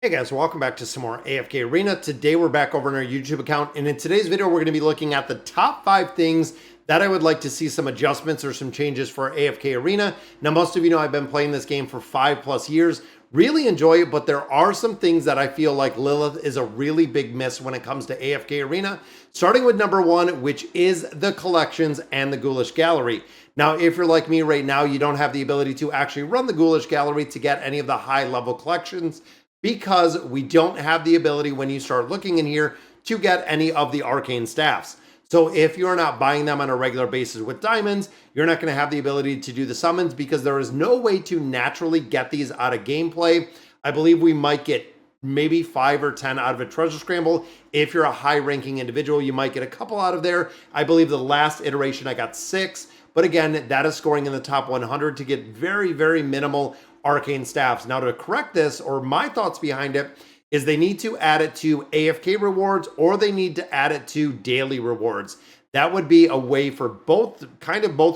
Hey guys, welcome back to some more AFK Arena. Today we're back over on our YouTube account, and in today's video we're going to be looking at the top 5 things that I would like to see some adjustments or some changes for AFK Arena. Now most of you know I've been playing this game for 5+ years, really enjoy it, but there are some things that I feel like Lilith is a really big miss when it comes to AFK Arena, starting with number 1, which is the collections and the Ghoulish Gallery. Now, if you're like me right now, you don't have the ability to actually run the Ghoulish Gallery to get any of the high level collections, because we don't have the ability when you start looking in here to get any of the arcane staffs. So if you're not buying them on a regular basis with diamonds, you're not going to have the ability to do the summons because there is no way to naturally get these out of gameplay. I believe we might get maybe 5 or 10 out of a treasure scramble. If you're a high ranking individual, you might get a couple out of there. I believe the last iteration I got 6, but again, that is scoring in the top 100 to get very, very minimal arcane staffs. Now to correct this, or my thoughts behind it, is they need to add it to AFK rewards, or they need to add it to daily rewards. That would be a way for both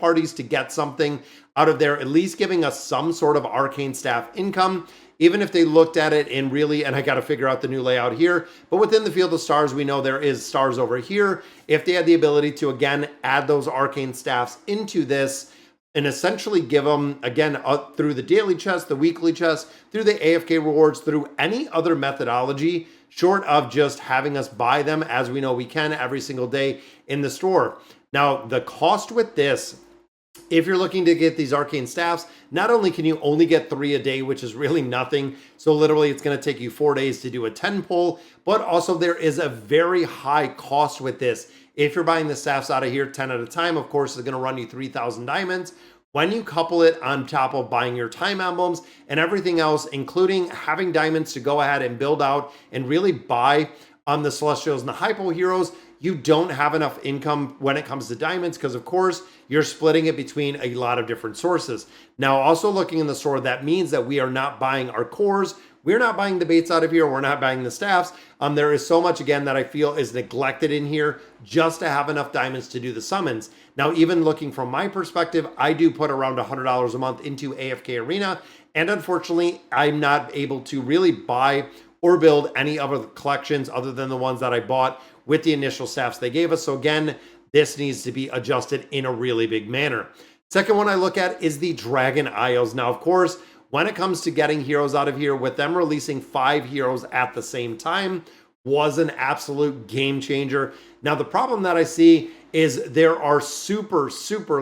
parties to get something out of there, at least giving us some sort of arcane staff income. Even if they looked at it and really, and I got to figure out the new layout here, but within the field of stars, we know there is stars over here. If they had the ability to, again, add those arcane staffs into this, and essentially give them, again, through the daily chest, the weekly chest, through the AFK rewards, through any other methodology, short of just having us buy them as we know we can every single day in the store. Now, the cost with this, if you're looking to get these arcane staffs, not only can you only get 3 a day, which is really nothing, so literally it's going to take you 4 days to do a 10 pull, but also there is a very high cost with this. If you're buying the staffs out of here 10 at a time, of course, it's going to run you 3,000 diamonds. When you couple it on top of buying your time emblems and everything else, including having diamonds to go ahead and build out and really buy on the Celestials and the Hypo heroes, you don't have enough income when it comes to diamonds because, of course, you're splitting it between a lot of different sources. Now, also looking in the store, that means that we are not buying our cores. We're not buying the baits out of here. We're not buying the staffs. There is so much, again, that I feel is neglected in here just to have enough diamonds to do the summons. Now, even looking from my perspective, I do put around $100 a month into AFK Arena, and unfortunately, I'm not able to really buy or build any other collections other than the ones that I bought with the initial staffs they gave us. So again, this needs to be adjusted in a really big manner. Second one I look at is the Dragon Isles. Now, of course, when it comes to getting heroes out of here, with them releasing 5 heroes at the same time was an absolute game changer. Now, the problem that I see is there are super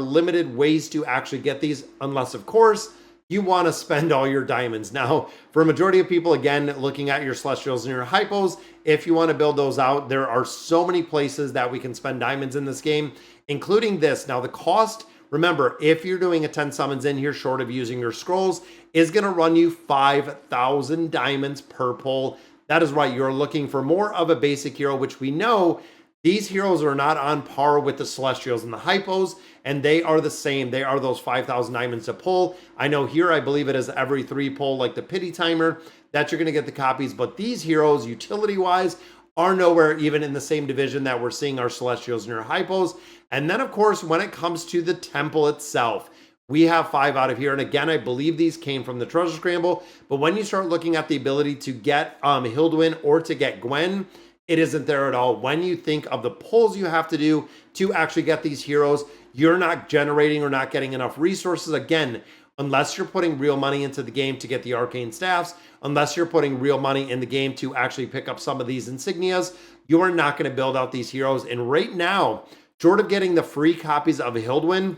limited ways to actually get these, unless, of course, you want to spend all your diamonds. Now, for a majority of people, again, looking at your Celestials and your Hypos, if you want to build those out, there are so many places that we can spend diamonds in this game, including this. Now, the cost, remember, if you're doing a 10 summons in here short of using your scrolls, is going to run you 5,000 diamonds per pull. That is right. You're looking for more of a basic hero, which we know these heroes are not on par with the Celestials and the Hypos, and they are the same. They are those 5,000 diamonds to pull. I know here, I believe it is every 3 pull, like the pity timer, that you're going to get the copies. But these heroes, utility-wise, are nowhere even in the same division that we're seeing our Celestials and our Hypos. And then, of course, when it comes to the temple itself, we have 5 out of here. And again, I believe these came from the treasure scramble. But when you start looking at the ability to get Hildwyn or to get Gwen, it isn't there at all. When you think of the pulls you have to do to actually get these heroes, you're not generating or not getting enough resources. Again, unless you're putting real money into the game to get the arcane staffs, unless you're putting real money in the game to actually pick up some of these insignias, you are not going to build out these heroes. And right now, short of getting the free copies of Hildwyn,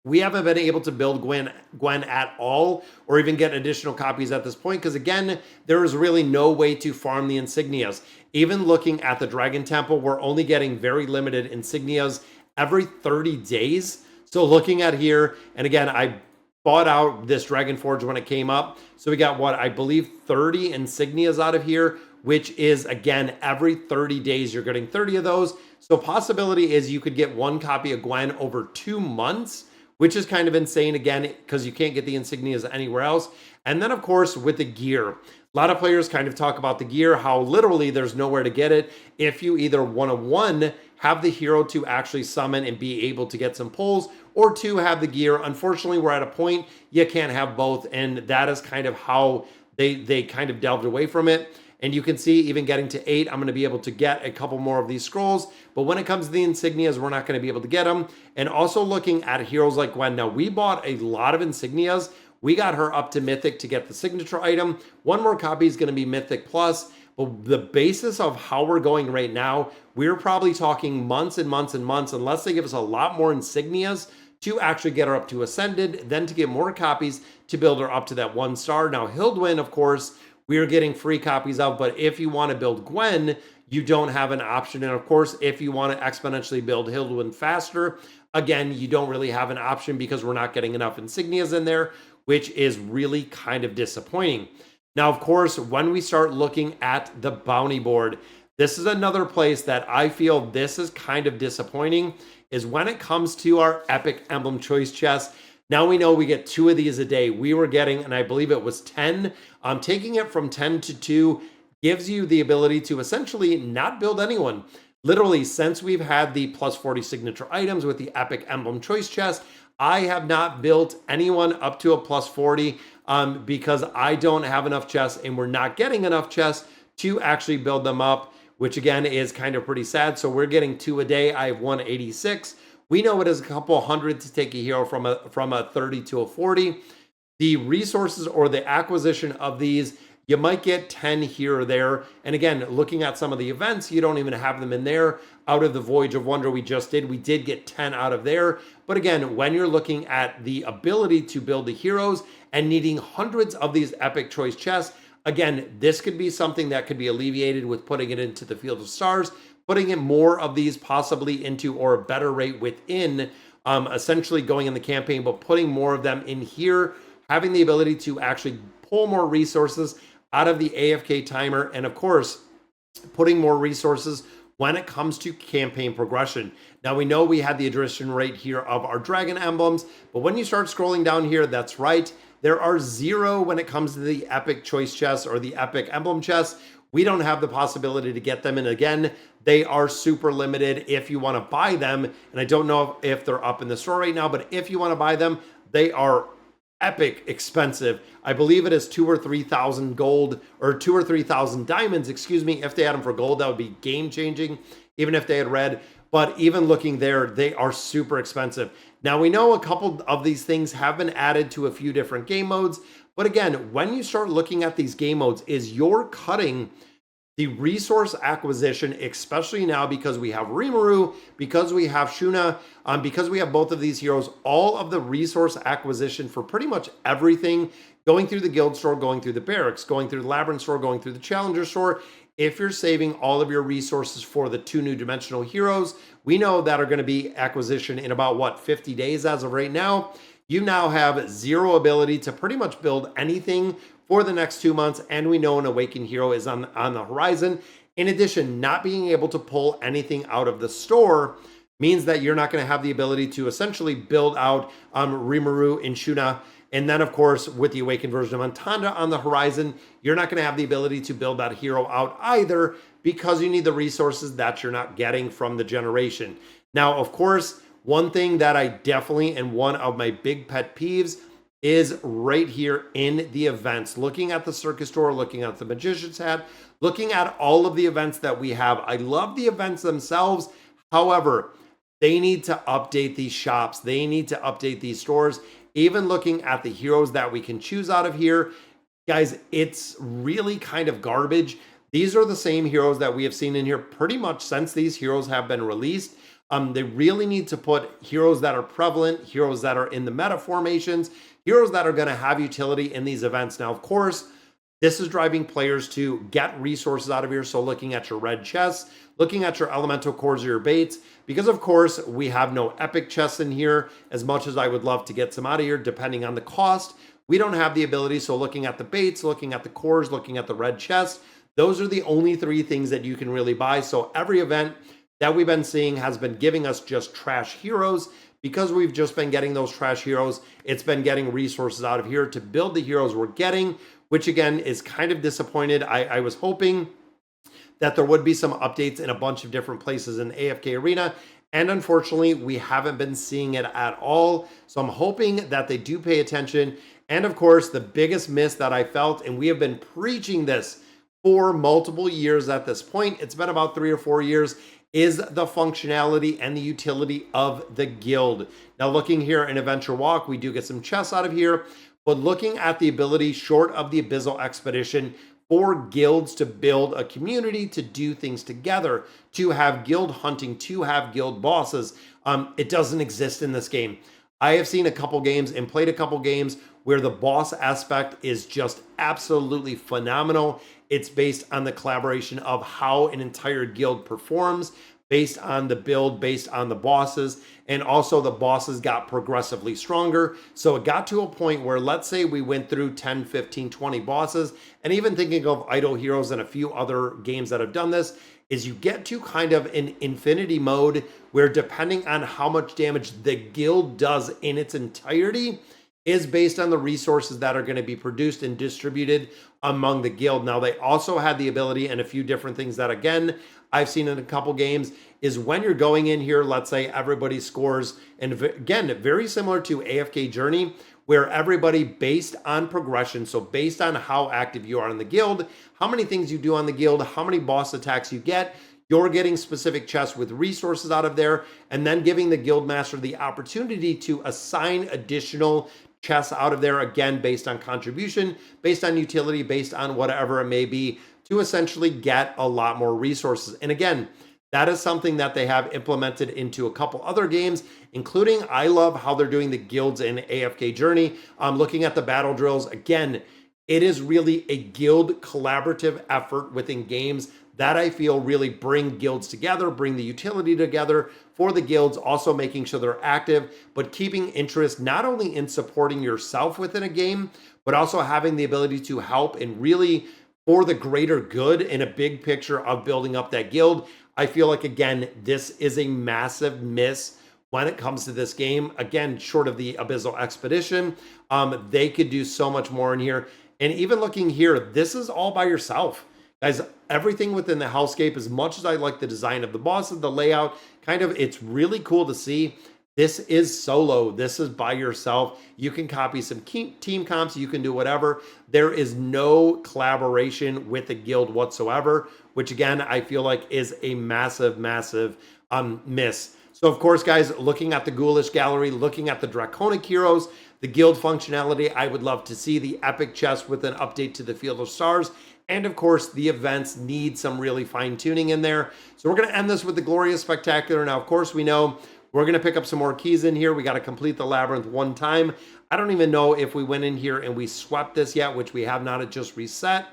we haven't been able to build Gwen at all, or even get additional copies at this point, because again, there is really no way to farm the insignias. Even looking at the Dragon Temple, we're only getting very limited insignias every 30 days. So looking at here, and again, I bought out this Dragon Forge when it came up. So we got, what, I believe 30 insignias out of here, which is, again, every 30 days you're getting 30 of those. So possibility is you could get 1 copy of Gwen over 2 months, which is kind of insane, again, because you can't get the insignias anywhere else. And then, of course, with the gear, a lot of players kind of talk about the gear, how literally there's nowhere to get it. If you either, 101, have the hero to actually summon and be able to get some pulls, or 2, have the gear. Unfortunately, we're at a point you can't have both, and that is kind of how they kind of delved away from it. And you can see even getting to 8, I'm going to be able to get a couple more of these scrolls. But when it comes to the insignias, we're not going to be able to get them. And also looking at heroes like Gwen. Now, we bought a lot of insignias. We got her up to Mythic to get the signature item. One more copy is going to be Mythic Plus. But the basis of how we're going right now, we're probably talking months and months and months, unless they give us a lot more insignias to actually get her up to Ascended, then to get more copies to build her up to that 1 star. Now, Hildwyn, of course, we are getting free copies of, but if you want to build Gwen, you don't have an option. And of course, if you want to exponentially build Hildwyn faster, again, you don't really have an option because we're not getting enough insignias in there, which is really kind of disappointing. Now, of course, when we start looking at the bounty board, this is another place that I feel this is kind of disappointing, is when it comes to our epic emblem choice chests. Now we know we get 2 of these a day. We were getting, and I believe it was 10. Taking it from 10 to 2 gives you the ability to essentially not build anyone. Literally, since we've had the plus 40 signature items with the epic emblem choice chest, I have not built anyone up to a plus 40 because I don't have enough chests and we're not getting enough chests to actually build them up, which again is kind of pretty sad. So we're getting 2 a day. I have 186. We know it is a couple hundred to take a hero from a 30 to a 40. The resources or the acquisition of these, you might get 10 here or there. And again, looking at some of the events, you don't even have them in there. Out of the Voyage of Wonder we just did, we did get 10 out of there. But again, when you're looking at the ability to build the heroes and needing hundreds of these epic choice chests, again, this could be something that could be alleviated with putting it into the Field of Stars, putting in more of these possibly into, or a better rate within, essentially going in the campaign, but putting more of them in here, having the ability to actually pull more resources out of the AFK timer, and of course, putting more resources when it comes to campaign progression. Now we know we had the attrition rate here of our dragon emblems, but when you start scrolling down here, that's right, there are 0 when it comes to the epic choice chests or the epic emblem chests. We don't have the possibility to get them. And again, they are super limited if you want to buy them. And I don't know if they're up in the store right now, but if you want to buy them, they are epic expensive. I believe it is 2,000 or 3,000 gold, or 2,000 or 3,000 diamonds, excuse me. If they had them for gold, that would be game changing, even if they had red. But even looking there, they are super expensive. Now we know a couple of these things have been added to a few different game modes. But again, when you start looking at these game modes, is you're cutting the resource acquisition, especially now because we have Rimuru, because we have Shuna, because we have both of these heroes, all of the resource acquisition for pretty much everything, going through the guild store, going through the barracks, going through the labyrinth store, going through the challenger store. If you're saving all of your resources for the 2 new dimensional heroes, we know that are going to be acquisition in about, what, 50 days as of right now. You now have 0 ability to pretty much build anything for the next 2 months, and we know an Awakened hero is on the horizon. In addition, not being able to pull anything out of the store means that you're not going to have the ability to essentially build out Rimuru and Shuna. And then, of course, with the Awakened version of Antanda on the horizon, you're not going to have the ability to build that hero out either because you need the resources that you're not getting from the generation. Now, of course, one thing that I definitely, and one of my big pet peeves, is right here in the events. Looking at the circus store, looking at the magician's hat, looking at all of the events that we have. I love the events themselves. However, they need to update these shops. They need to update these stores. Even looking at the heroes that we can choose out of here, guys, it's really kind of garbage. These are the same heroes that we have seen in here pretty much since these heroes have been released. They really need to put heroes that are prevalent, heroes that are in the meta formations, heroes that are going to have utility in these events. Now, of course, this is driving players to get resources out of here. So looking at your red chests, looking at your elemental cores or your baits, because of course we have no epic chests in here. As much as I would love to get some out of here, depending on the cost, we don't have the ability. So looking at the baits, looking at the cores, looking at the red chests, those are the only 3 things that you can really buy. So every event that we've been seeing has been giving us just trash heroes. Because we've just been getting those trash heroes, it's been getting resources out of here to build the heroes we're getting, which again is kind of disappointed. I was hoping that there would be some updates in a bunch of different places in AFK Arena, and unfortunately we haven't been seeing it at all. So I'm hoping that they do pay attention And of course, the biggest miss that I felt, and we have been preaching this for multiple years at this point, it's been about 3 or 4 years, is the functionality and the utility of the guild. Now, looking here in Adventure Walk, we do get some chests out of here, but looking at the ability short of the Abyssal Expedition for guilds to build a community, to do things together, to have guild hunting, to have guild bosses, it doesn't exist in this game. I have seen a couple games and played a couple games where the boss aspect is just absolutely phenomenal. It's based on the collaboration of how an entire guild performs, based on the build, based on the bosses, and also the bosses got progressively stronger. So it got to a point where, let's say we went through 10, 15, 20 bosses, and even thinking of Idle Heroes and a few other games that have done this, is you get to kind of an infinity mode where, depending on how much damage the guild does in its entirety, is based on the resources that are going to be produced and distributed among the guild. Now, they also had the ability, and a few different things that, again, I've seen in a couple games, is when you're going in here, let's say everybody scores, and again, very similar to AFK Journey, where everybody, based on progression, so based on how active you are in the guild, how many things you do on the guild, how many boss attacks you get, you're getting specific chests with resources out of there, and then giving the guild master the opportunity to assign additional chests out of there, again, based on contribution, based on utility, based on whatever it may be, to essentially get a lot more resources. And again, that is something that they have implemented into a couple other games, including, I love how they're doing the guilds in AFK Journey. Looking at the battle drills, again, it is really a guild collaborative effort within games that I feel really bring guilds together, bring the utility together for the guilds, also making sure they're active, but keeping interest not only in supporting yourself within a game, but also having the ability to help and really for the greater good in a big picture of building up that guild. I feel like, again, this is a massive miss when it comes to this game. Again, short of the Abyssal Expedition, they could do so much more in here. And even looking here, this is all by yourself. Guys, everything within the hellscape, as much as I like the design of the bosses, the layout, kind of, it's really cool to see. This is solo. This is by yourself. You can copy some team comps. You can do whatever. There is no collaboration with the guild whatsoever, which, again, I feel like is a massive, massive miss. So, of course, guys, looking at the Ghoulish gallery, looking at the Draconic heroes, the guild functionality, I would love to see the epic chest with an update to the Field of Stars. And of course, the events need some really fine tuning in there. So we're going to end this with the Glorious Spectacular. Now, of course, we know we're going to pick up some more keys in here. We got to complete the labyrinth one time. I don't even know if we went in here and we swept this yet, which we have not. It just reset.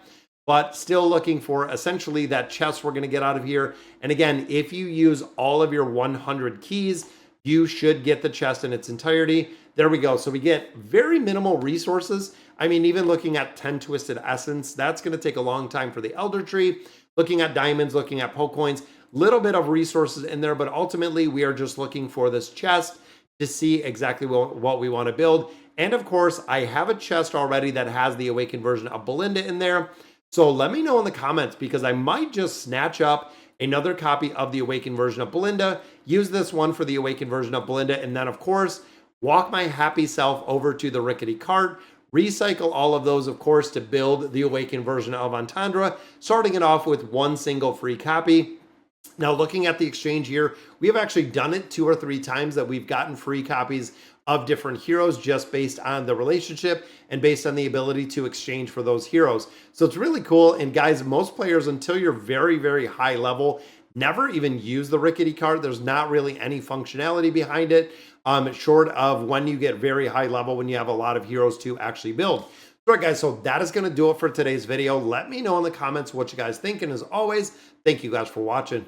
But still looking for essentially that chest we're going to get out of here. And again, if you use all of your 100 keys, you should get the chest in its entirety. There we go. So we get very minimal resources. I mean, even looking at 10 Twisted Essence, that's going to take a long time for the Elder Tree. Looking at diamonds, looking at Poke Coins, little bit of resources in there, but ultimately we are just looking for this chest to see exactly what we want to build. And of course, I have a chest already that has the Awakened version of Belinda in there. So let me know in the comments, because I might just snatch up another copy of the Awakened version of Belinda, use this one for the Awakened version of Belinda, and then of course, walk my happy self over to the Rickety Cart, recycle all of those, of course, to build the Awakened version of Entendre, starting it off with one single free copy. Now, looking at the exchange here, we have actually done it 2 or 3 times that we've gotten free copies of different heroes just based on the relationship and based on the ability to exchange for those heroes. So it's really cool. And guys, most players, until you're very, very high level, never even use the Rickety Cart. There's not really any functionality behind it, short of when you get very high level, when you have a lot of heroes to actually build. All right, guys, so that is going to do it for today's video. Let me know in the comments what you guys think. And as always, thank you guys for watching.